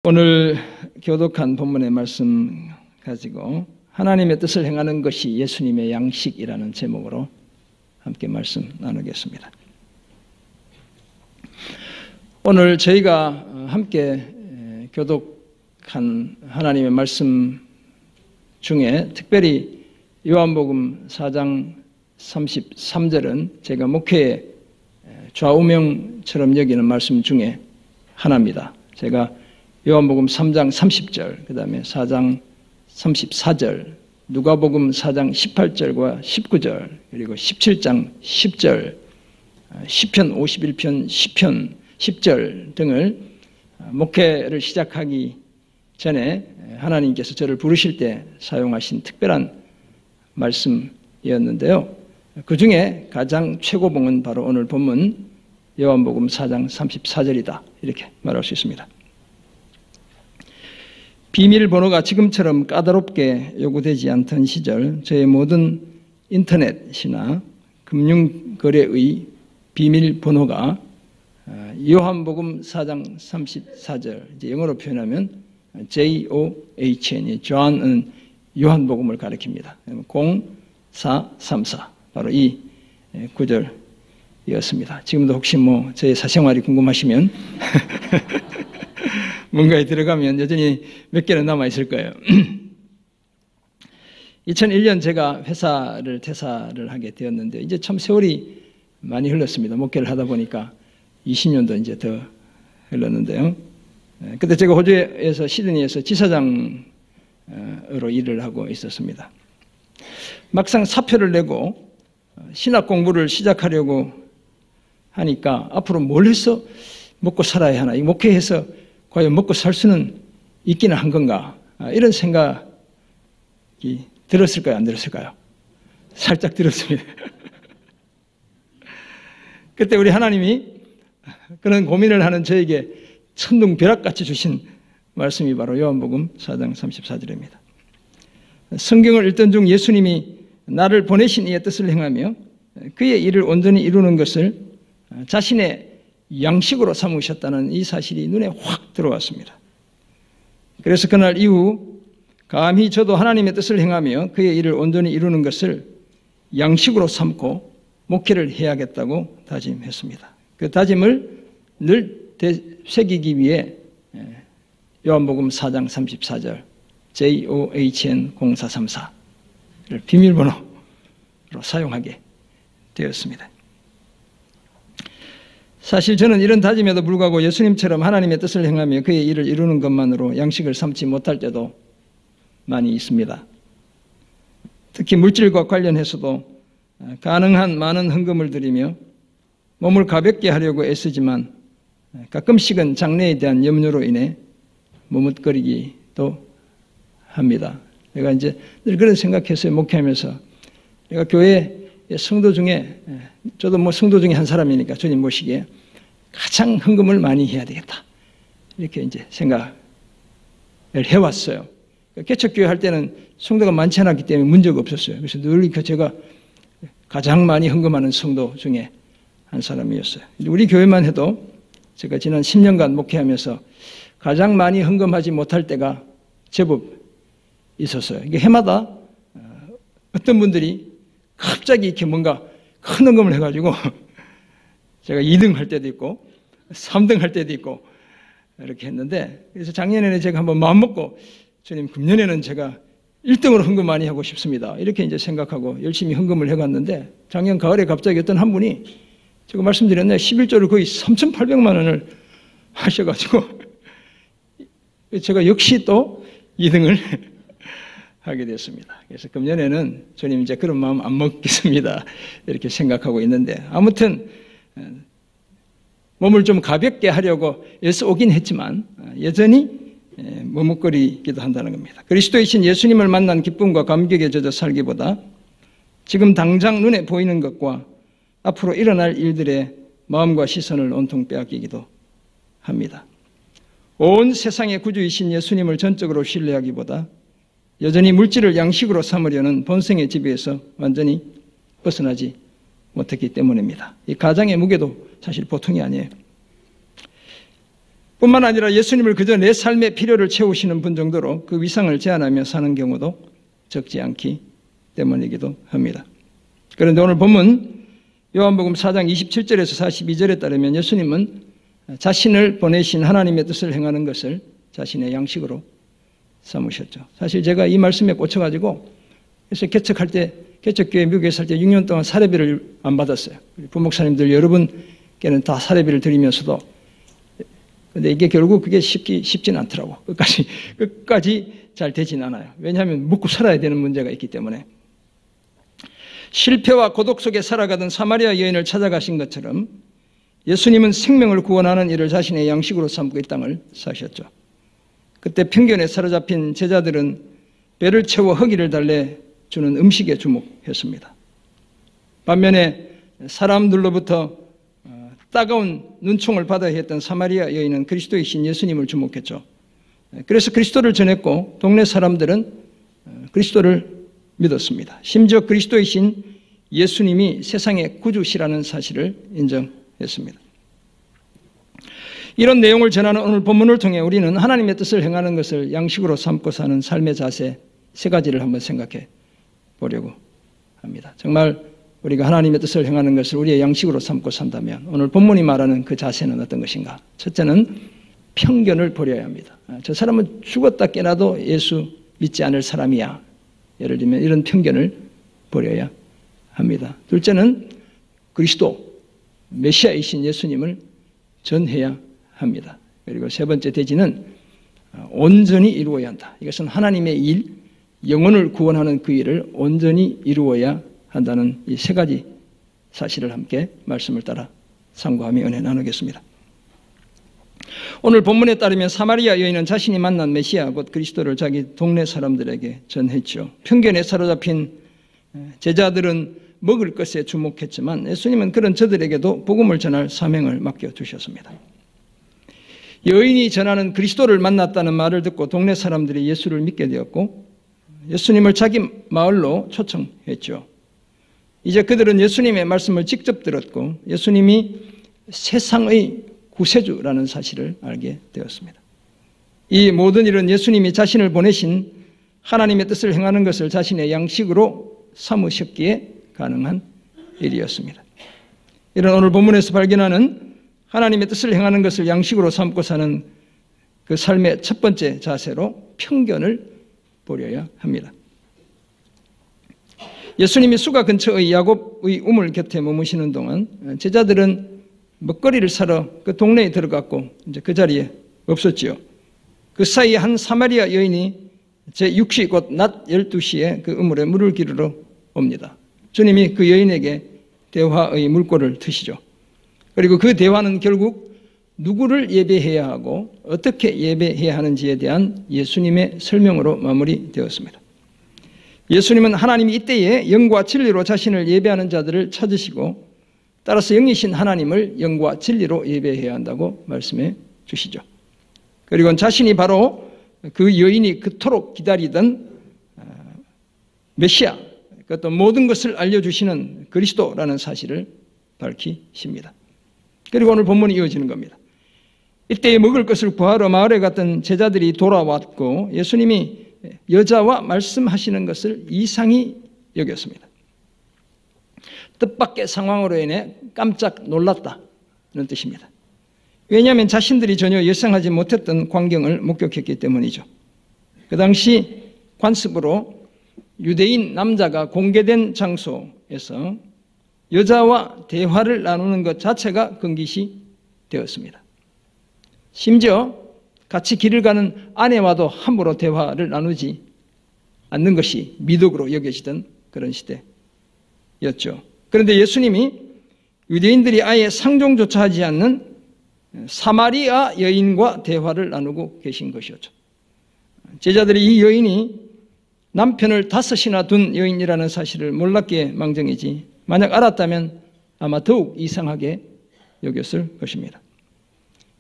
오늘 교독한 본문의 말씀 가지고 하나님의 뜻을 행하는 것이 예수님의 양식이라는 제목으로 함께 말씀 나누겠습니다. 오늘 저희가 함께 교독한 하나님의 말씀 중에 특별히 요한복음 4장 33절은 제가 목회의 좌우명처럼 여기는 말씀 중에 하나입니다. 제가 요한복음 3장 30절, 그 다음에 4장 34절, 누가복음 4장 18절과 19절, 그리고 17장 10절, 시편 51편 10편 10절 등을 목회를 시작하기 전에 하나님께서 저를 부르실 때 사용하신 특별한 말씀이었는데요. 그 중에 가장 최고봉은 바로 오늘 본문 요한복음 4장 34절이다. 이렇게 말할 수 있습니다. 비밀번호가 지금처럼 까다롭게 요구되지 않던 시절 저의 모든 인터넷이나 금융거래의 비밀번호가 요한복음 4장 34절, 이제 영어로 표현하면 JOHN, 존은 요한복음을 가리킵니다. 0434, 바로 이 구절이었습니다. 지금도 혹시 저의 사생활이 궁금하시면 뭔가에 들어가면 여전히 몇 개는 남아있을 거예요. 2001년 제가 회사를 퇴사를 하게 되었는데 이제 참 세월이 많이 흘렀습니다. 목회를 하다 보니까 20년도 이제 더 흘렀는데요. 그때 제가 호주에서 시드니에서 지사장으로 일을 하고 있었습니다. 막상 사표를 내고 신학 공부를 시작하려고 하니까 앞으로 뭘 해서 먹고 살아야 하나, 이 목회해서 과연 먹고 살 수는 있기는 한 건가? 이런 생각이 들었을까요? 안 들었을까요? 살짝 들었습니다. 그때 우리 하나님이 그런 고민을 하는 저에게 천둥벼락같이 주신 말씀이 바로 요한복음 4장 34절입니다. 성경을 읽던 중 예수님이 나를 보내신 이의 뜻을 행하며 그의 일을 온전히 이루는 것을 자신의 양식으로 삼으셨다는 이 사실이 눈에 확 들어왔습니다. 그래서 그날 이후 감히 저도 하나님의 뜻을 행하며 그의 일을 온전히 이루는 것을 양식으로 삼고 목회를 해야겠다고 다짐했습니다. 그 다짐을 늘 되새기기 위해 요한복음 4장 34절 JOHN 0434를 비밀번호로 사용하게 되었습니다. 사실 저는 이런 다짐에도 불구하고 예수님처럼 하나님의 뜻을 행하며 그의 일을 이루는 것만으로 양식을 삼지 못할 때도 많이 있습니다. 특히 물질과 관련해서도 가능한 많은 헌금을 드리며 몸을 가볍게 하려고 애쓰지만 가끔씩은 장래에 대한 염려로 인해 머뭇거리기도 합니다. 내가 이제 늘 그런 생각했어요. 목회하면서 내가 교회 성도 중에, 저도 성도 중에 한 사람이니까 주님 모시기에 가장 헌금을 많이 해야 되겠다. 이렇게 이제 생각을 해왔어요. 개척교회 할 때는 성도가 많지 않았기 때문에 문제가 없었어요. 그래서 늘 제가 가장 많이 헌금하는 성도 중에 한 사람이었어요. 우리 교회만 해도 제가 지난 10년간 목회하면서 가장 많이 헌금하지 못할 때가 제법 있었어요. 이게 해마다 어떤 분들이 갑자기 이렇게 뭔가 큰 헌금을 해가지고 제가 2등 할 때도 있고 3등 할 때도 있고 이렇게 했는데, 그래서 작년에는 제가 한번 마음먹고 주님 금년에는 제가 1등으로 헌금 많이 하고 싶습니다. 이렇게 이제 생각하고 열심히 헌금을 해갔는데 작년 가을에 갑자기 어떤 한 분이 제가 말씀드렸나요? 11조를 거의 3,800만 원을 하셔가지고 제가 역시 또 2등을 하게 됐습니다. 그래서 금년에는 주님 이제 그런 마음 안 먹겠습니다. 이렇게 생각하고 있는데, 아무튼 몸을 좀 가볍게 하려고 애써 오긴 했지만 여전히 머뭇거리기도 한다는 겁니다. 그리스도이신 예수님을 만난 기쁨과 감격에 젖어 살기보다 지금 당장 눈에 보이는 것과 앞으로 일어날 일들의 마음과 시선을 온통 빼앗기기도 합니다. 온 세상의 구주이신 예수님을 전적으로 신뢰하기보다 여전히 물질을 양식으로 삼으려는 본성의 지배에서 완전히 벗어나지 못했기 때문입니다. 이 가장의 무게도 사실 보통이 아니에요. 뿐만 아니라 예수님을 그저 내 삶의 필요를 채우시는 분 정도로 그 위상을 제한하며 사는 경우도 적지 않기 때문이기도 합니다. 그런데 오늘 본문 요한복음 4장 27절에서 42절에 따르면 예수님은 자신을 보내신 하나님의 뜻을 행하는 것을 자신의 양식으로 삼으셨죠. 사실 제가 이 말씀에 꽂혀가지고 그래서 개척교회 미국에 살 때 6년 동안 사례비를 안 받았어요. 부목사님들 여러분께는 다 사례비를 드리면서도 근데 이게 결국 그게 쉽진 않더라고. 끝까지 잘 되진 않아요. 왜냐하면 먹고 살아야 되는 문제가 있기 때문에. 실패와 고독 속에 살아가던 사마리아 여인을 찾아가신 것처럼 예수님은 생명을 구원하는 일을 자신의 양식으로 삼고 이 땅을 사셨죠. 그때 편견에 사로잡힌 제자들은 배를 채워 허기를 달래주는 음식에 주목했습니다. 반면에 사람들로부터 따가운 눈총을 받아야 했던 사마리아 여인은 그리스도이신 예수님을 주목했죠. 그래서 그리스도를 전했고 동네 사람들은 그리스도를 믿었습니다. 심지어 그리스도이신 예수님이 세상의 구주시라는 사실을 인정했습니다. 이런 내용을 전하는 오늘 본문을 통해 우리는 하나님의 뜻을 행하는 것을 양식으로 삼고 사는 삶의 자세 세 가지를 한번 생각해 보려고 합니다. 정말 우리가 하나님의 뜻을 행하는 것을 우리의 양식으로 삼고 산다면 오늘 본문이 말하는 그 자세는 어떤 것인가? 첫째는 편견을 버려야 합니다. 저 사람은 죽었다 깨나도 예수 믿지 않을 사람이야. 예를 들면 이런 편견을 버려야 합니다. 둘째는 그리스도, 메시아이신 예수님을 전해야 합니다. 그리고 세 번째 대지는 온전히 이루어야 한다. 이것은 하나님의 일, 영혼을 구원하는 그 일을 온전히 이루어야 한다는 이 세 가지 사실을 함께 말씀을 따라 상고하며 은혜 나누겠습니다. 오늘 본문에 따르면 사마리아 여인은 자신이 만난 메시아 곧 그리스도를 자기 동네 사람들에게 전했죠. 편견에 사로잡힌 제자들은 먹을 것에 주목했지만 예수님은 그런 저들에게도 복음을 전할 사명을 맡겨주셨습니다. 여인이 전하는 그리스도를 만났다는 말을 듣고 동네 사람들이 예수를 믿게 되었고 예수님을 자기 마을로 초청했죠. 이제 그들은 예수님의 말씀을 직접 들었고 예수님이 세상의 구세주라는 사실을 알게 되었습니다. 이 모든 일은 예수님이 자신을 보내신 하나님의 뜻을 행하는 것을 자신의 양식으로 삼으셨기에 가능한 일이었습니다. 이런 오늘 본문에서 발견하는 하나님의 뜻을 행하는 것을 양식으로 삼고 사는 그 삶의 첫 번째 자세로 편견을 버려야 합니다. 예수님이 수가 근처의 야곱의 우물 곁에 머무시는 동안 제자들은 먹거리를 사러 그 동네에 들어갔고 이제 그 자리에 없었지요. 그 사이에 한 사마리아 여인이 제6시 곧 낮 12시에 그 우물에 물을 기르러 옵니다. 주님이 그 여인에게 대화의 물꼬를 트시죠. 그리고 그 대화는 결국 누구를 예배해야 하고 어떻게 예배해야 하는지에 대한 예수님의 설명으로 마무리되었습니다. 예수님은 하나님이 이때에 영과 진리로 자신을 예배하는 자들을 찾으시고 따라서 영이신 하나님을 영과 진리로 예배해야 한다고 말씀해 주시죠. 그리고 자신이 바로 그 여인이 그토록 기다리던 메시아, 또 모든 것을 알려주시는 그리스도라는 사실을 밝히십니다. 그리고 오늘 본문이 이어지는 겁니다. 이때에 먹을 것을 구하러 마을에 갔던 제자들이 돌아왔고 예수님이 여자와 말씀하시는 것을 이상히 여겼습니다. 뜻밖의 상황으로 인해 깜짝 놀랐다는 뜻입니다. 왜냐하면 자신들이 전혀 예상하지 못했던 광경을 목격했기 때문이죠. 그 당시 관습으로 유대인 남자가 공개된 장소에서 여자와 대화를 나누는 것 자체가 금기시 되었습니다. 심지어 같이 길을 가는 아내와도 함부로 대화를 나누지 않는 것이 미덕으로 여겨지던 그런 시대였죠. 그런데 예수님이 유대인들이 아예 상종조차 하지 않는 사마리아 여인과 대화를 나누고 계신 것이었죠. 제자들이 이 여인이 남편을 5이나 둔 여인이라는 사실을 몰랐기에 망정이지 만약 알았다면 아마 더욱 이상하게 여겼을 것입니다.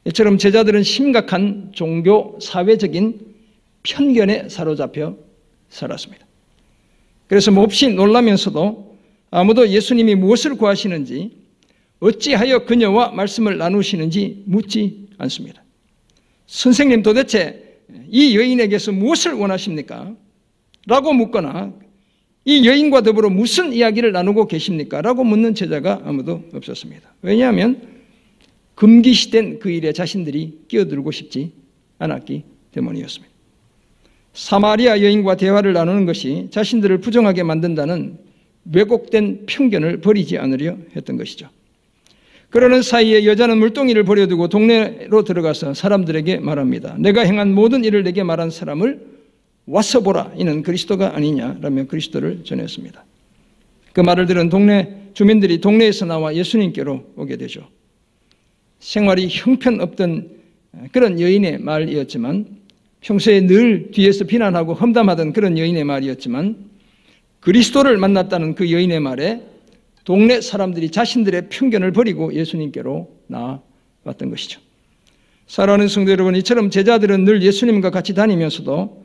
이처럼 제자들은 심각한 종교 사회적인 편견에 사로잡혀 살았습니다. 그래서 몹시 놀라면서도 아무도 예수님이 무엇을 구하시는지 어찌하여 그녀와 말씀을 나누시는지 묻지 않습니다. 선생님 도대체 이 여인에게서 무엇을 원하십니까? 라고 묻거나 이 여인과 더불어 무슨 이야기를 나누고 계십니까? 라고 묻는 제자가 아무도 없었습니다. 왜냐하면 금기시된 그 일에 자신들이 끼어들고 싶지 않았기 때문이었습니다. 사마리아 여인과 대화를 나누는 것이 자신들을 부정하게 만든다는 왜곡된 편견을 버리지 않으려 했던 것이죠. 그러는 사이에 여자는 물동이를 버려두고 동네로 들어가서 사람들에게 말합니다. 내가 행한 모든 일을 내게 말한 사람을 와서 보라. 이는 그리스도가 아니냐라며 그리스도를 전했습니다. 그 말을 들은 동네 주민들이 동네에서 나와 예수님께로 오게 되죠. 생활이 형편없던 그런 여인의 말이었지만, 평소에 늘 뒤에서 비난하고 험담하던 그런 여인의 말이었지만, 그리스도를 만났다는 그 여인의 말에 동네 사람들이 자신들의 편견을 버리고 예수님께로 나아왔던 것이죠. 사랑하는 성도 여러분, 이처럼 제자들은 늘 예수님과 같이 다니면서도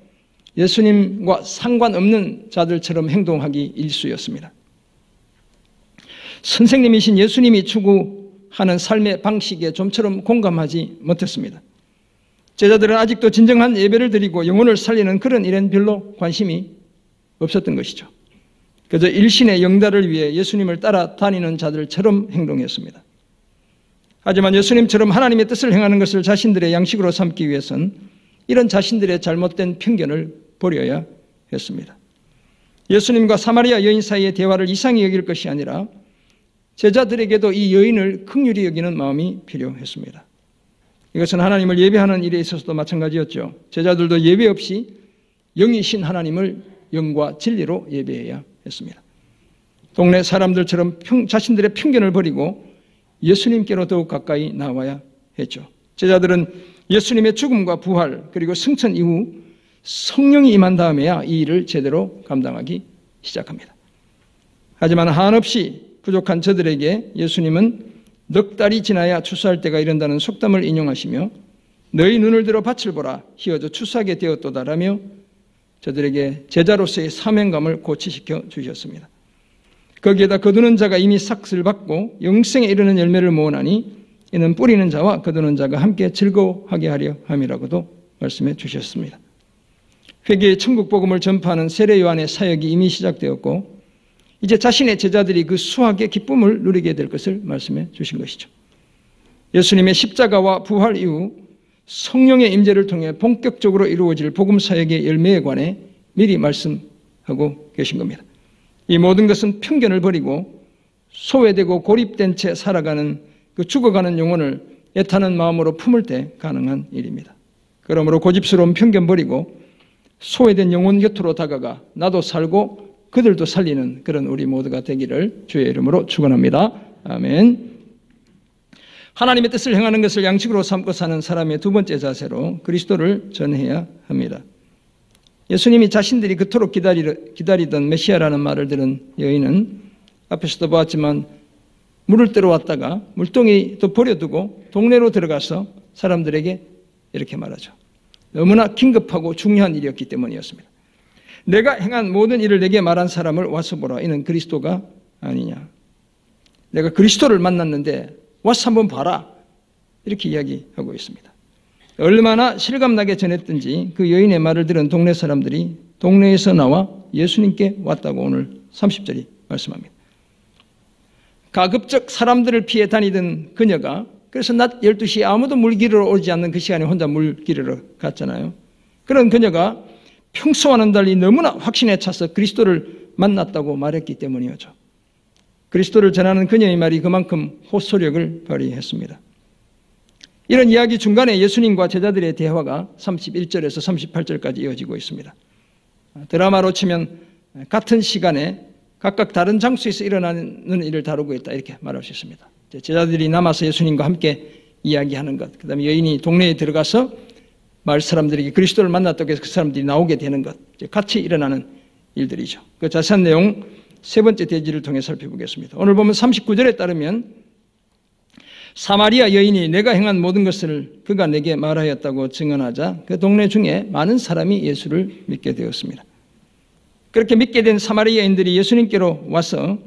예수님과 상관없는 자들처럼 행동하기 일쑤였습니다. 선생님이신 예수님이 추구하는 삶의 방식에 좀처럼 공감하지 못했습니다. 제자들은 아직도 진정한 예배를 드리고 영혼을 살리는 그런 일엔 별로 관심이 없었던 것이죠. 그저 일신의 영달을 위해 예수님을 따라다니는 자들처럼 행동했습니다. 하지만 예수님처럼 하나님의 뜻을 행하는 것을 자신들의 양식으로 삼기 위해서는 이런 자신들의 잘못된 편견을 버려야 했습니다. 예수님과 사마리아 여인 사이의 대화를 이상히 여길 것이 아니라 제자들에게도 이 여인을 긍휼히 여기는 마음이 필요했습니다. 이것은 하나님을 예배하는 일에 있어서도 마찬가지였죠. 제자들도 예배 없이 영이신 하나님을 영과 진리로 예배해야 했습니다. 동네 사람들처럼 자신들의 편견을 버리고 예수님께로 더욱 가까이 나와야 했죠. 제자들은 예수님의 죽음과 부활 그리고 승천 이후 성령이 임한 다음에야 이 일을 제대로 감당하기 시작합니다. 하지만 한없이 부족한 저들에게 예수님은 넉 달이 지나야 추수할 때가 이른다는 속담을 인용하시며 너희 눈을 들어 밭을 보라 희어져 추수하게 되었도다라며 저들에게 제자로서의 사명감을 고취시켜 주셨습니다. 거기에다 거두는 자가 이미 삭슬 받고 영생에 이르는 열매를 모으나니 이는 뿌리는 자와 거두는 자가 함께 즐거워하게 하려 함이라고도 말씀해 주셨습니다. 회개의 천국 복음을 전파하는 세례 요한의 사역이 이미 시작되었고 이제 자신의 제자들이 그 수확의 기쁨을 누리게 될 것을 말씀해 주신 것이죠. 예수님의 십자가와 부활 이후 성령의 임재를 통해 본격적으로 이루어질 복음 사역의 열매에 관해 미리 말씀하고 계신 겁니다. 이 모든 것은 편견을 버리고 소외되고 고립된 채 살아가는 그 죽어가는 영혼을 애타는 마음으로 품을 때 가능한 일입니다. 그러므로 고집스러운 편견 버리고 소외된 영혼 곁으로 다가가 나도 살고 그들도 살리는 그런 우리 모두가 되기를 주의 이름으로 축원합니다. 아멘. 하나님의 뜻을 행하는 것을 양식으로 삼고 사는 사람의 두 번째 자세로 그리스도를 전해야 합니다. 예수님이 자신들이 그토록 기다리던 메시아라는 말을 들은 여인은 앞에서도 보았지만 물을 뜨러 왔다가 물동이도 버려두고 동네로 들어가서 사람들에게 이렇게 말하죠. 너무나 긴급하고 중요한 일이었기 때문이었습니다. 내가 행한 모든 일을 내게 말한 사람을 와서 보라. 이는 그리스도가 아니냐. 내가 그리스도를 만났는데 와서 한번 봐라. 이렇게 이야기하고 있습니다. 얼마나 실감나게 전했든지 그 여인의 말을 들은 동네 사람들이 동네에서 나와 예수님께 왔다고 오늘 30절이 말씀합니다. 가급적 사람들을 피해 다니던 그녀가 그래서 낮 12시에 아무도 물 기르러 오지 않는 그 시간에 혼자 물 기르러 갔잖아요. 그런 그녀가 평소와는 달리 너무나 확신에 차서 그리스도를 만났다고 말했기 때문이었죠. 그리스도를 전하는 그녀의 말이 그만큼 호소력을 발휘했습니다. 이런 이야기 중간에 예수님과 제자들의 대화가 31절에서 38절까지 이어지고 있습니다. 드라마로 치면 같은 시간에 각각 다른 장소에서 일어나는 일을 다루고 있다 이렇게 말할 수 있습니다. 제자들이 남아서 예수님과 함께 이야기하는 것, 그 다음에 여인이 동네에 들어가서 마을 사람들에게 그리스도를 만났다고 해서 그 사람들이 나오게 되는 것, 같이 일어나는 일들이죠. 그 자세한 내용 세 번째 대지를 통해 살펴보겠습니다. 오늘 보면 39절에 따르면 사마리아 여인이 내가 행한 모든 것을 그가 내게 말하였다고 증언하자 그 동네 중에 많은 사람이 예수를 믿게 되었습니다. 그렇게 믿게 된 사마리아인들이 예수님께로 와서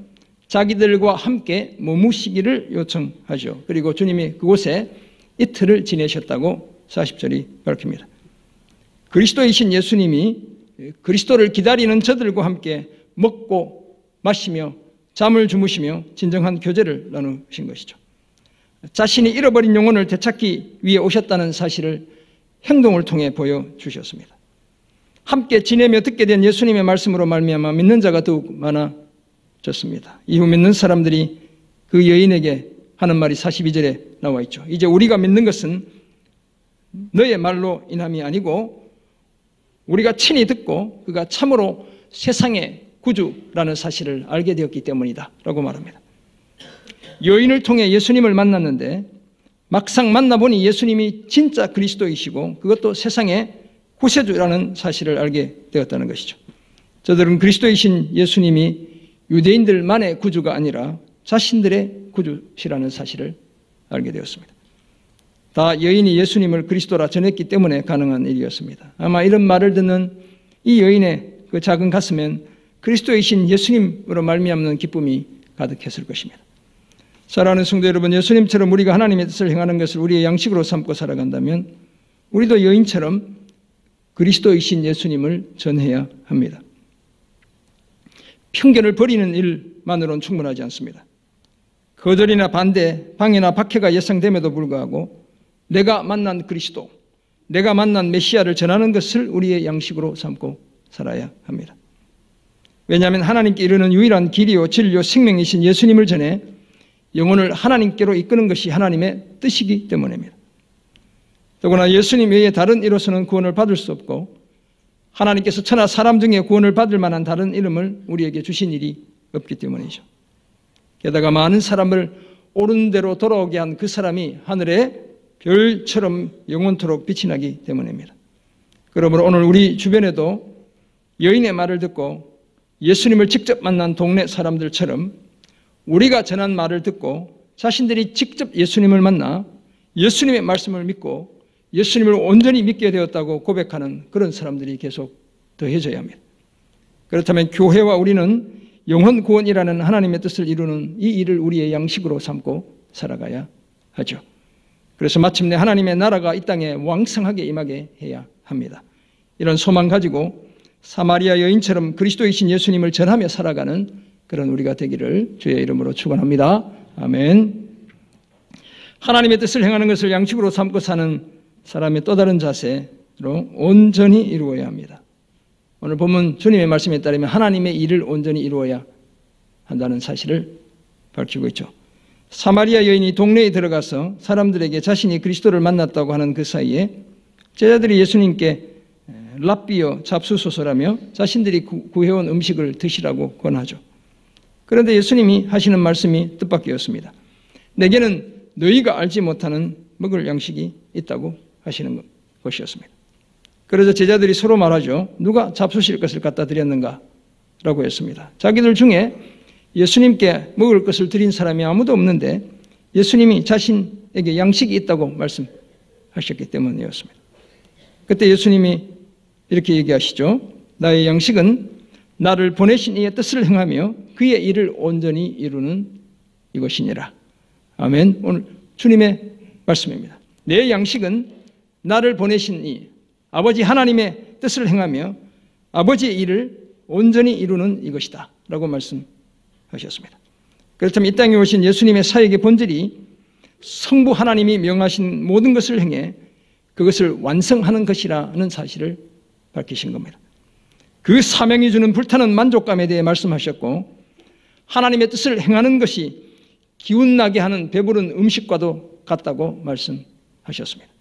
자기들과 함께 머무시기를 요청하죠. 그리고 주님이 그곳에 이틀을 지내셨다고 40절이 밝힙니다. 그리스도이신 예수님이 그리스도를 기다리는 저들과 함께 먹고 마시며 잠을 주무시며 진정한 교제를 나누신 것이죠. 자신이 잃어버린 영혼을 되찾기 위해 오셨다는 사실을 행동을 통해 보여주셨습니다. 함께 지내며 듣게 된 예수님의 말씀으로 말미암아 믿는 자가 더욱 많아졌습니다. 이후 믿는 사람들이 그 여인에게 하는 말이 42절에 나와 있죠. 이제 우리가 믿는 것은 너의 말로 인함이 아니고 우리가 친히 듣고 그가 참으로 세상의 구주라는 사실을 알게 되었기 때문이다 라고 말합니다. 여인을 통해 예수님을 만났는데 막상 만나보니 예수님이 진짜 그리스도이시고 그것도 세상의 구세주라는 사실을 알게 되었다는 것이죠. 저들은 그리스도이신 예수님이 유대인들만의 구주가 아니라 자신들의 구주시라는 사실을 알게 되었습니다. 다 여인이 예수님을 그리스도라 전했기 때문에 가능한 일이었습니다. 아마 이런 말을 듣는 이 여인의 그 작은 가슴엔 그리스도이신 예수님으로 말미암는 기쁨이 가득했을 것입니다. 사랑하는 성도 여러분, 예수님처럼 우리가 하나님의 뜻을 행하는 것을 우리의 양식으로 삼고 살아간다면 우리도 여인처럼 그리스도이신 예수님을 전해야 합니다. 편견을 버리는 일만으로는 충분하지 않습니다. 거절이나 반대, 방해나 박해가 예상됨에도 불구하고 내가 만난 그리스도, 내가 만난 메시아를 전하는 것을 우리의 양식으로 삼고 살아야 합니다. 왜냐하면 하나님께 이르는 유일한 길이요 진리요 생명이신 예수님을 전해 영혼을 하나님께로 이끄는 것이 하나님의 뜻이기 때문입니다. 더구나 예수님 외에 다른 이로서는 구원을 받을 수 없고 하나님께서 천하 사람 중에 구원을 받을 만한 다른 이름을 우리에게 주신 일이 없기 때문이죠. 게다가 많은 사람을 옳은 대로 돌아오게 한 그 사람이 하늘의 별처럼 영원토록 빛이 나기 때문입니다. 그러므로 오늘 우리 주변에도 여인의 말을 듣고 예수님을 직접 만난 동네 사람들처럼 우리가 전한 말을 듣고 자신들이 직접 예수님을 만나 예수님의 말씀을 믿고 예수님을 온전히 믿게 되었다고 고백하는 그런 사람들이 계속 더해져야 합니다. 그렇다면 교회와 우리는 영혼 구원이라는 하나님의 뜻을 이루는 이 일을 우리의 양식으로 삼고 살아가야 하죠. 그래서 마침내 하나님의 나라가 이 땅에 왕성하게 임하게 해야 합니다. 이런 소망 가지고 사마리아 여인처럼 그리스도이신 예수님을 전하며 살아가는 그런 우리가 되기를 주의 이름으로 축원합니다. 아멘. 하나님의 뜻을 행하는 것을 양식으로 삼고 사는 사람의 또 다른 자세로 온전히 이루어야 합니다. 오늘 본문 주님의 말씀에 따르면 하나님의 일을 온전히 이루어야 한다는 사실을 밝히고 있죠. 사마리아 여인이 동네에 들어가서 사람들에게 자신이 그리스도를 만났다고 하는 그 사이에 제자들이 예수님께 랍비여 잡수소서라며 자신들이 구해온 음식을 드시라고 권하죠. 그런데 예수님이 하시는 말씀이 뜻밖이었습니다. 내게는 너희가 알지 못하는 먹을 양식이 있다고 하시는 것이었습니다. 그래서 제자들이 서로 말하죠. 누가 잡수실 것을 갖다 드렸는가? 라고 했습니다. 자기들 중에 예수님께 먹을 것을 드린 사람이 아무도 없는데 예수님이 자신에게 양식이 있다고 말씀하셨기 때문이었습니다. 그때 예수님이 이렇게 얘기하시죠. 나의 양식은 나를 보내신 이의 뜻을 행하며 그의 일을 온전히 이루는 이것이니라. 아멘. 오늘 주님의 말씀입니다. 내 양식은 나를 보내신 이 아버지 하나님의 뜻을 행하며 아버지의 일을 온전히 이루는 이것이다 라고 말씀하셨습니다. 그렇다면 이 땅에 오신 예수님의 사역의 본질이 성부 하나님이 명하신 모든 것을 행해 그것을 완성하는 것이라는 사실을 밝히신 겁니다. 그 사명이 주는 불타는 만족감에 대해 말씀하셨고 하나님의 뜻을 행하는 것이 기운나게 하는 배부른 음식과도 같다고 말씀하셨습니다.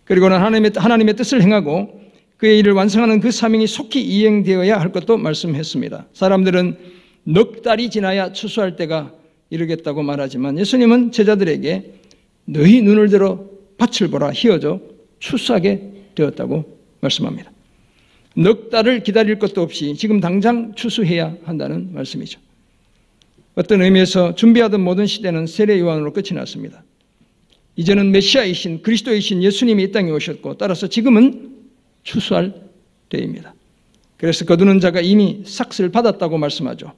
그리고는 하나님의 뜻을 행하고 그의 일을 완성하는 그 사명이 속히 이행되어야 할 것도 말씀했습니다. 사람들은 넉 달이 지나야 추수할 때가 이르겠다고 말하지만 예수님은 제자들에게 너희 눈을 들어 밭을 보라 희어져 추수하게 되었다고 말씀합니다. 넉 달을 기다릴 것도 없이 지금 당장 추수해야 한다는 말씀이죠. 어떤 의미에서 준비하던 모든 시대는 세례 요한으로 끝이 났습니다. 이제는 메시아이신 그리스도이신 예수님이 이 땅에 오셨고 따라서 지금은 추수할 때입니다. 그래서 거두는 자가 이미 삭슬 받았다고 말씀하죠.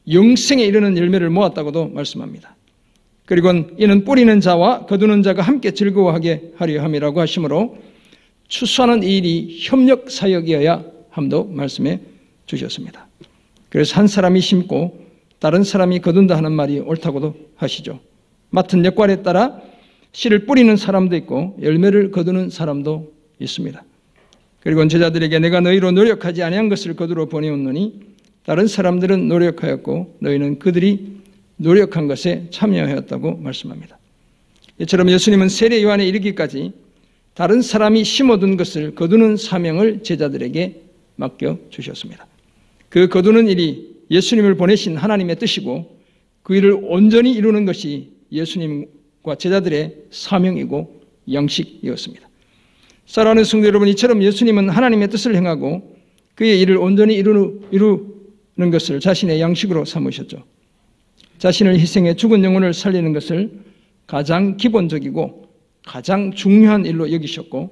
영생에 이르는 열매를 모았다고도 말씀합니다. 그리고 이는 뿌리는 자와 거두는 자가 함께 즐거워하게 하려 함이라고 하시므로 추수하는 이 일이 협력 사역이어야 함도 말씀해 주셨습니다. 그래서 한 사람이 심고 다른 사람이 거둔다 하는 말이 옳다고도 하시죠. 맡은 역할에 따라 씨를 뿌리는 사람도 있고 열매를 거두는 사람도 있습니다. 그리고 제자들에게 내가 너희로 노력하지 아니한 것을 거두러 보내었노니 다른 사람들은 노력하였고 너희는 그들이 노력한 것에 참여하였다고 말씀합니다. 이처럼 예수님은 세례 요한에 이르기까지 다른 사람이 심어둔 것을 거두는 사명을 제자들에게 맡겨주셨습니다. 그 거두는 일이 예수님을 보내신 하나님의 뜻이고 그 일을 온전히 이루는 것이 예수님과 제자들의 사명이고 양식이었습니다. 사랑하는 성도 여러분, 이처럼 예수님은 하나님의 뜻을 행하고 그의 일을 온전히 이루는 것을 자신의 양식으로 삼으셨죠. 자신을 희생해 죽은 영혼을 살리는 것을 가장 기본적이고 가장 중요한 일로 여기셨고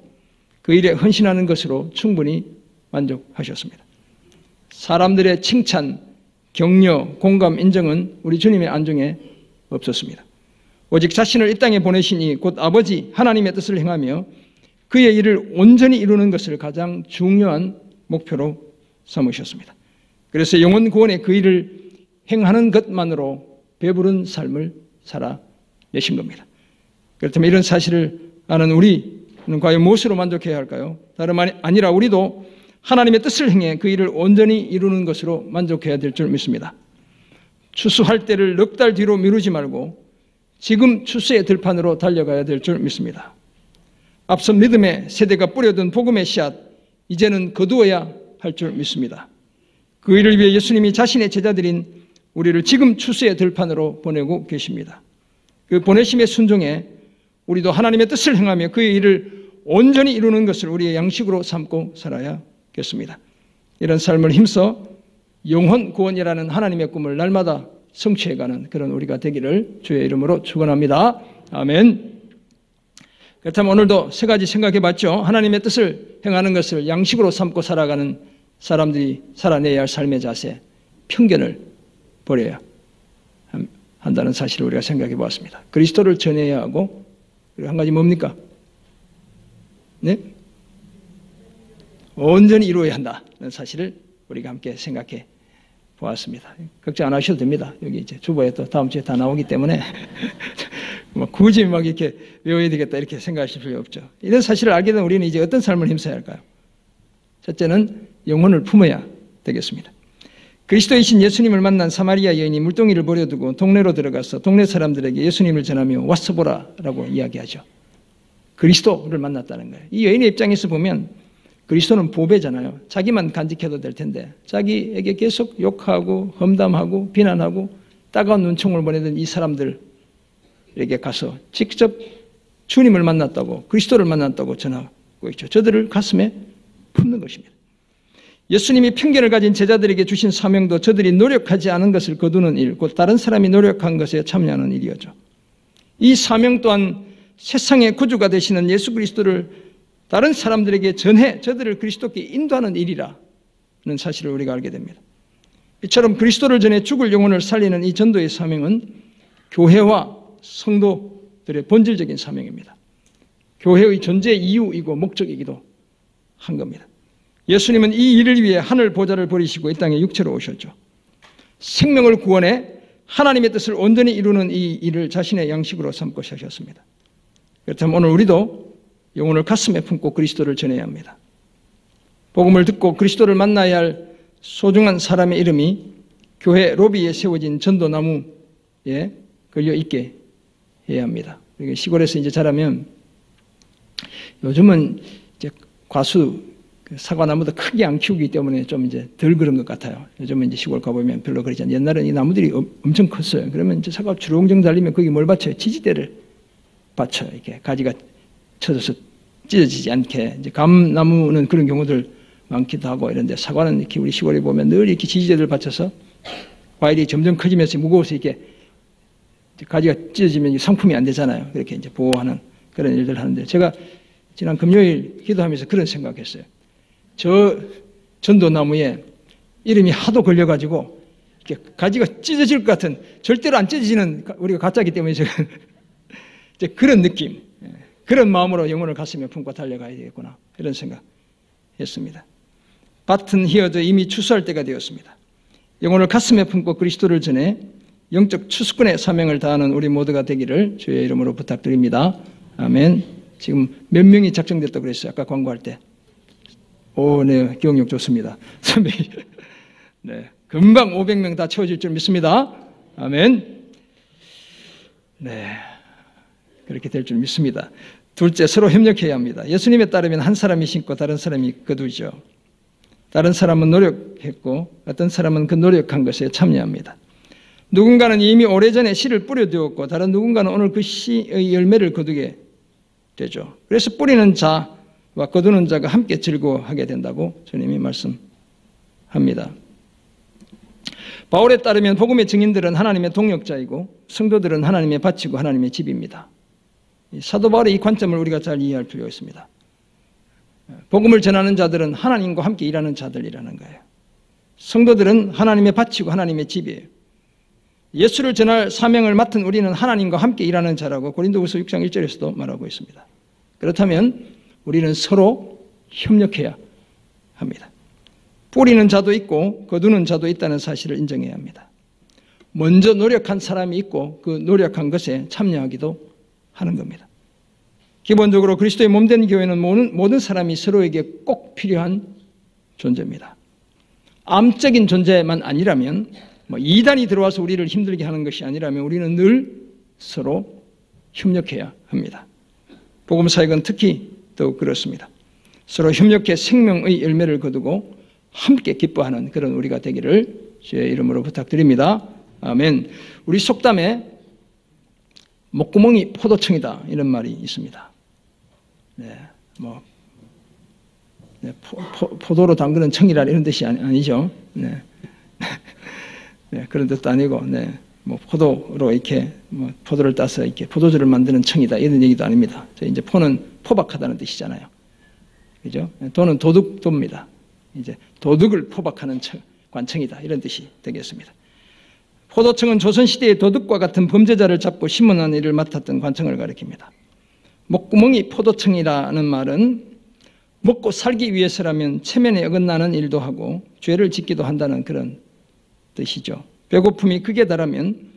그 일에 헌신하는 것으로 충분히 만족하셨습니다. 사람들의 칭찬, 격려, 공감, 인정은 우리 주님의 안중에 없었습니다. 오직 자신을 이 땅에 보내시니 곧 아버지 하나님의 뜻을 행하며 그의 일을 온전히 이루는 것을 가장 중요한 목표로 삼으셨습니다. 그래서 영혼 구원의 그 일을 행하는 것만으로 배부른 삶을 살아내신 겁니다. 그렇다면 이런 사실을 아는 우리는 과연 무엇으로 만족해야 할까요? 다름 아니라 우리도 하나님의 뜻을 행해 그 일을 온전히 이루는 것으로 만족해야 될 줄 믿습니다. 추수할 때를 넉 달 뒤로 미루지 말고 지금 추수의 들판으로 달려가야 될 줄 믿습니다. 앞서 믿음의 세대가 뿌려둔 복음의 씨앗, 이제는 거두어야 할 줄 믿습니다. 그 일을 위해 예수님이 자신의 제자들인 우리를 지금 추수의 들판으로 보내고 계십니다. 그 보내심의 순종에 우리도 하나님의 뜻을 행하며 그의 일을 온전히 이루는 것을 우리의 양식으로 삼고 살아야겠습니다. 이런 삶을 힘써 영혼 구원이라는 하나님의 꿈을 날마다 성취해가는 그런 우리가 되기를 주의 이름으로 축원합니다. 아멘. 그렇다면 오늘도 세 가지 생각해 봤죠. 하나님의 뜻을 행하는 것을 양식으로 삼고 살아가는 사람들이 살아내야 할 삶의 자세, 편견을 버려야 한다는 사실을 우리가 생각해 보았습니다. 그리스도를 전해야 하고 그리고 한 가지 뭡니까? 네? 온전히 이루어야 한다는 사실을 우리가 함께 생각해 보았습니다. 걱정 안 하셔도 됩니다. 여기 이제 주보에 또 다음 주에 다 나오기 때문에 굳이 막 이렇게 외워야 되겠다 이렇게 생각하실 필요 없죠. 이런 사실을 알게 되면 우리는 이제 어떤 삶을 힘써야 할까요? 첫째는 영혼을 품어야 되겠습니다. 그리스도이신 예수님을 만난 사마리아 여인이 물동이를 버려두고 동네로 들어가서 동네 사람들에게 예수님을 전하며 왔어 보라라고 이야기하죠. 그리스도를 만났다는 거예요. 이 여인의 입장에서 보면 그리스도는 보배잖아요. 자기만 간직해도 될 텐데 자기에게 계속 욕하고 험담하고 비난하고 따가운 눈총을 보내던 이 사람들에게 가서 직접 주님을 만났다고 그리스도를 만났다고 전하고 있죠. 저들을 가슴에 품는 것입니다. 예수님이 편견을 가진 제자들에게 주신 사명도 저들이 노력하지 않은 것을 거두는 일, 곧 다른 사람이 노력한 것에 참여하는 일이었죠. 이 사명 또한 세상의 구주가 되시는 예수 그리스도를 다른 사람들에게 전해 저들을 그리스도께 인도하는 일이라는 사실을 우리가 알게 됩니다. 이처럼 그리스도를 전해 죽을 영혼을 살리는 이 전도의 사명은 교회와 성도들의 본질적인 사명입니다. 교회의 존재 이유이고 목적이기도 한 겁니다. 예수님은 이 일을 위해 하늘 보좌를 버리시고 이 땅에 육체로 오셨죠. 생명을 구원해 하나님의 뜻을 온전히 이루는 이 일을 자신의 양식으로 삼고 사셨습니다. 그렇다면 오늘 우리도 영혼을 가슴에 품고 그리스도를 전해야 합니다. 복음을 듣고 그리스도를 만나야 할 소중한 사람의 이름이 교회 로비에 세워진 전도나무에 걸려 있게 해야 합니다. 시골에서 이제 자라면 요즘은 이제 과수 사과나무도 크게 안 키우기 때문에 좀 이제 덜 그런 것 같아요. 요즘은 이제 시골 가보면 별로 그러지 않아요. 옛날에는 이 나무들이 엄청 컸어요. 그러면 이제 사과 주렁주렁 달리면 거기 뭘 받쳐요? 지지대를 받쳐요. 이렇게 가지가 쳐져서 찢어지지 않게. 이제 감나무는 그런 경우들 많기도 하고 이런데 사과는 이렇게 우리 시골에 보면 늘 이렇게 지지대를 받쳐서 과일이 점점 커지면서 무거워서 이렇게 가지가 찢어지면 상품이 안 되잖아요. 그렇게 이제 보호하는 그런 일들을 하는데 제가 지난 금요일 기도하면서 그런 생각했어요. 저 전도나무에 이름이 하도 걸려가지고 가지가 찢어질 것 같은, 절대로 안 찢어지는 우리가 가짜이기 때문에 제가 이제 그런 느낌, 그런 마음으로 영혼을 가슴에 품고 달려가야 되겠구나, 이런 생각했습니다. 밭은 희어져 이미 추수할 때가 되었습니다. 영혼을 가슴에 품고 그리스도를 전해 영적 추수꾼의 사명을 다하는 우리 모두가 되기를 주의 이름으로 부탁드립니다. 아멘. 지금 몇 명이 작정됐다고 그랬어요? 아까 광고할 때. 오, 네, 기억력 좋습니다. 네, 금방 500명 다 채워질 줄 믿습니다. 아멘. 네, 그렇게 될 줄 믿습니다. 둘째, 서로 협력해야 합니다. 예수님에 따르면 한 사람이 심고 다른 사람이 거두죠. 다른 사람은 노력했고 어떤 사람은 그 노력한 것에 참여합니다. 누군가는 이미 오래전에 씨를 뿌려두었고 다른 누군가는 오늘 그 씨의 열매를 거두게 되죠. 그래서 뿌리는 자와 거두는 자가 함께 즐거워하게 된다고 주님이 말씀합니다. 바울에 따르면 복음의 증인들은 하나님의 동역자이고 성도들은 하나님의 밭이고 하나님의 집입니다. 사도 바울의 이 관점을 우리가 잘 이해할 필요가 있습니다. 복음을 전하는 자들은 하나님과 함께 일하는 자들이라는 거예요. 성도들은 하나님의 밭이고 하나님의 집이에요. 예수를 전할 사명을 맡은 우리는 하나님과 함께 일하는 자라고 고린도후서 6장 1절에서도 말하고 있습니다. 그렇다면 우리는 서로 협력해야 합니다. 뿌리는 자도 있고 거두는 자도 있다는 사실을 인정해야 합니다. 먼저 노력한 사람이 있고 그 노력한 것에 참여하기도 하는 겁니다. 기본적으로 그리스도의 몸된 교회는 모든 사람이 서로에게 꼭 필요한 존재입니다. 암적인 존재만 아니라면, 이단이 들어와서 우리를 힘들게 하는 것이 아니라면 우리는 늘 서로 협력해야 합니다. 복음 사역은 특히 더욱 그렇습니다. 서로 협력해 생명의 열매를 거두고 함께 기뻐하는 그런 우리가 되기를 주의 이름으로 부탁드립니다. 아멘. 우리 속담에 목구멍이 포도청이다 이런 말이 있습니다. 네, 포도로 담그는 청이라 이런 뜻이 아니죠. 네. 네, 그런 뜻도 아니고, 네, 포도로 이렇게 포도를 따서 이렇게 포도주를 만드는 청이다 이런 얘기도 아닙니다. 이제 포는 포박하다는 뜻이잖아요. 그죠? 도는 도입니다. 이제 도둑을 포박하는 관청이다 이런 뜻이 되겠습니다. 포도청은 조선시대의 도둑과 같은 범죄자를 잡고 심문하는 일을 맡았던 관청을 가리킵니다. 목구멍이 포도청이라는 말은 먹고 살기 위해서라면 체면에 어긋나는 일도 하고 죄를 짓기도 한다는 그런 뜻이죠. 배고픔이 극에 달하면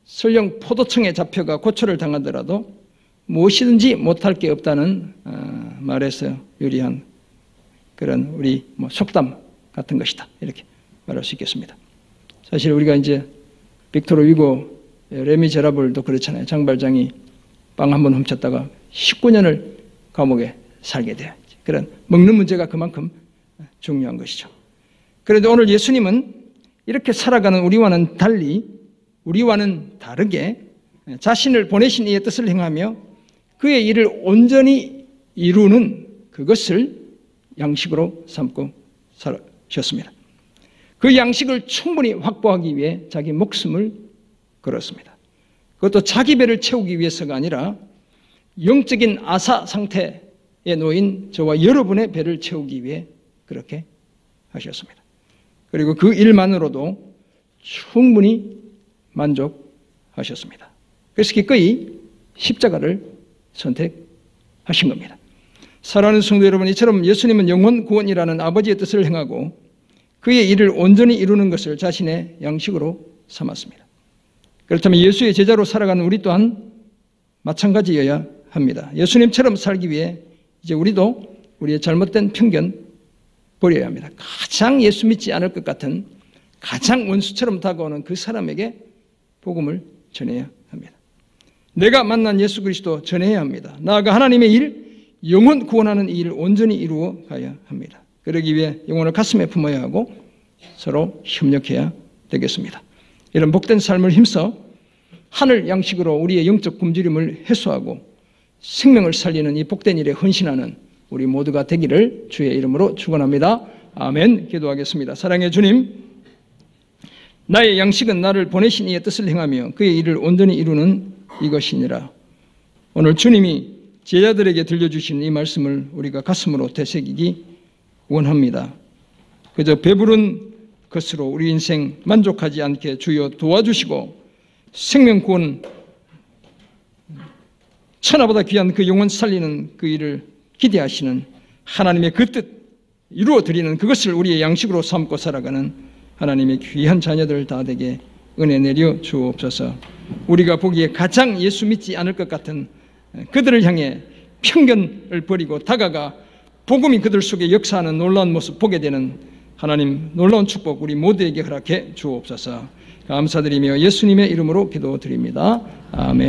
설령 포도청에 잡혀가 고초를 당하더라도 무엇이든지 못할 게 없다는 말에서 유리한 그런 우리 속담 같은 것이다 이렇게 말할 수 있겠습니다. 사실 우리가 이제 빅토르 위고 레미제라블도 그렇잖아요. 장발장이 빵 한 번 훔쳤다가 19년을 감옥에 살게 돼요. 그런 먹는 문제가 그만큼 중요한 것이죠. 그런데 오늘 예수님은 이렇게 살아가는 우리와는 달리, 우리와는 다르게 자신을 보내신 이의 뜻을 행하며 그의 일을 온전히 이루는 그것을 양식으로 삼고 사셨습니다. 그 양식을 충분히 확보하기 위해 자기 목숨을 걸었습니다. 그것도 자기 배를 채우기 위해서가 아니라 영적인 아사 상태에 놓인 저와 여러분의 배를 채우기 위해 그렇게 하셨습니다. 그리고 그 일만으로도 충분히 만족하셨습니다. 그래서 기꺼이 십자가를 선택하신 겁니다. 사랑하는 성도 여러분, 이처럼 예수님은 영혼 구원이라는 아버지의 뜻을 행하고 그의 일을 온전히 이루는 것을 자신의 양식으로 삼았습니다. 그렇다면 예수의 제자로 살아가는 우리 또한 마찬가지여야 합니다. 예수님처럼 살기 위해 이제 우리도 우리의 잘못된 편견 버려야 합니다. 가장 예수 믿지 않을 것 같은 가장 원수처럼 다가오는 그 사람에게 복음을 전해야 합니다. 내가 만난 예수 그리스도 전해야 합니다. 나아가 하나님의 일, 영혼 구원하는 이 일을 온전히 이루어 가야 합니다. 그러기 위해 영혼을 가슴에 품어야 하고 서로 협력해야 되겠습니다. 이런 복된 삶을 힘써 하늘 양식으로 우리의 영적 굶주림을 해소하고 생명을 살리는 이 복된 일에 헌신하는 우리 모두가 되기를 주의 이름으로 축원합니다. 아멘. 기도하겠습니다. 사랑의 주님, 나의 양식은 나를 보내신 이의 뜻을 행하며 그의 일을 온전히 이루는 이것이니라. 오늘 주님이 제자들에게 들려주신 이 말씀을 우리가 가슴으로 되새기기 원합니다. 그저 배부른 그것으로 우리 인생 만족하지 않게 주여 도와주시고 생명 구원, 천하보다 귀한 그 영혼 살리는 그 일을 기대하시는 하나님의 그 뜻 이루어드리는 그것을 우리의 양식으로 삼고 살아가는 하나님의 귀한 자녀들 다 되게 은혜 내려 주옵소서. 우리가 보기에 가장 예수 믿지 않을 것 같은 그들을 향해 편견을 버리고 다가가 복음이 그들 속에 역사하는 놀라운 모습 보게 되는 하나님 놀라운 축복 우리 모두에게 허락해 주옵소서. 감사드리며 예수님의 이름으로 기도드립니다. 아멘.